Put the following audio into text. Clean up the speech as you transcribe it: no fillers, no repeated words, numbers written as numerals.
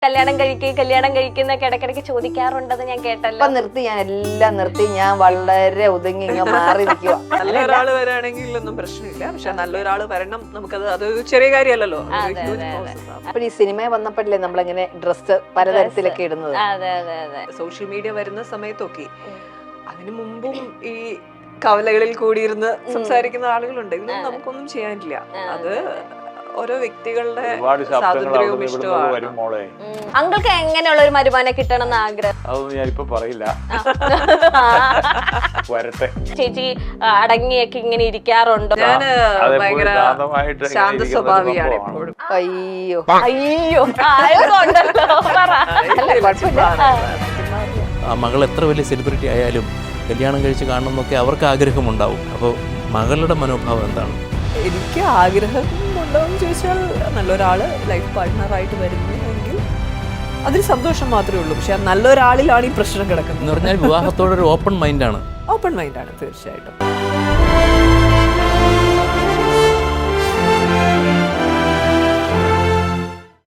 കല്യാണം കഴിക്കുന്നൊക്കെ ഇടയ്ക്കിടയ്ക്ക് ചോദിക്കാറുണ്ടെന്ന് ഞാൻ കേട്ടല്ലോ. ഞാൻ എല്ലാം നിർത്തി, ഞാൻ വളരെ ഒതുങ്ങി ഇങ്ങനെ മാറി നിൽക്കുക. നല്ലൊരാള് വരാണെങ്കിൽ ഒന്നും പ്രശ്നമില്ല, പക്ഷെ നല്ലൊരാള് വരണം, നമുക്കത് അതൊരു ചെറിയ കാര്യമല്ലല്ലോ. അപ്പൊ ഈ സിനിമ വന്നപ്പോഴല്ലേ നമ്മളിങ്ങനെ ഡ്രസ് പലതരത്തിലൊക്കെ ഇടുന്നത്. സോഷ്യൽ മീഡിയ വരുന്ന സമയത്തൊക്കെ അതിനു മുമ്പും ഈ കവലകളിൽ കൂടിയിരുന്ന് സംസാരിക്കുന്ന ആളുകളുണ്ട്. ഇതൊന്നും നമുക്കൊന്നും ചെയ്യാനില്ല. അത് ഓരോ വ്യക്തികളുടെ സ്വാതന്ത്ര്യവും ഇഷ്ടമാണ്. അങ്ങൾക്ക് എങ്ങനെയുള്ള ഒരു മരുമാനെ കിട്ടണം എന്ന് ആഗ്രഹം? അതൊന്നും ഞാനിപ്പോ പറയില്ല. വരട്ടെ. ചേച്ചി അടങ്ങിയൊക്കെ ഇങ്ങനെ ഇരിക്കാറുണ്ടോ? ഞാൻ ഭയങ്കര ശാന്ത സ്വഭാവിയാണ് എപ്പോഴും. അയ്യോ അയ്യോ ആയതുകൊണ്ടല്ലോ ആ മകൾ എത്ര വലിയ സെലിബ്രിറ്റി ആയാലും കല്യാണം കഴിച്ച് കാണണം എന്നൊക്കെ അവർക്ക് ആഗ്രഹമുണ്ടാവും. അപ്പോൾ മകളുടെ മനോഭാവം എന്താണ്? എനിക്ക് ആഗ്രഹമുണ്ടോ എന്ന് ചോദിച്ചാൽ നല്ലൊരാള് ലൈഫ് പാർട്ട്ണറായിട്ട് വരുന്നെങ്കിൽ അതിൽ സന്തോഷം മാത്രമേ ഉള്ളൂ. പക്ഷെ നല്ലൊരാളിലാണ് ഈ പ്രശ്നം കിടക്കുന്നത് എന്ന് പറഞ്ഞാൽ വിവാഹത്തോടൊരു ഓപ്പൺ മൈൻഡാണ്. ഓപ്പൺ മൈൻഡാണ് തീർച്ചയായിട്ടും.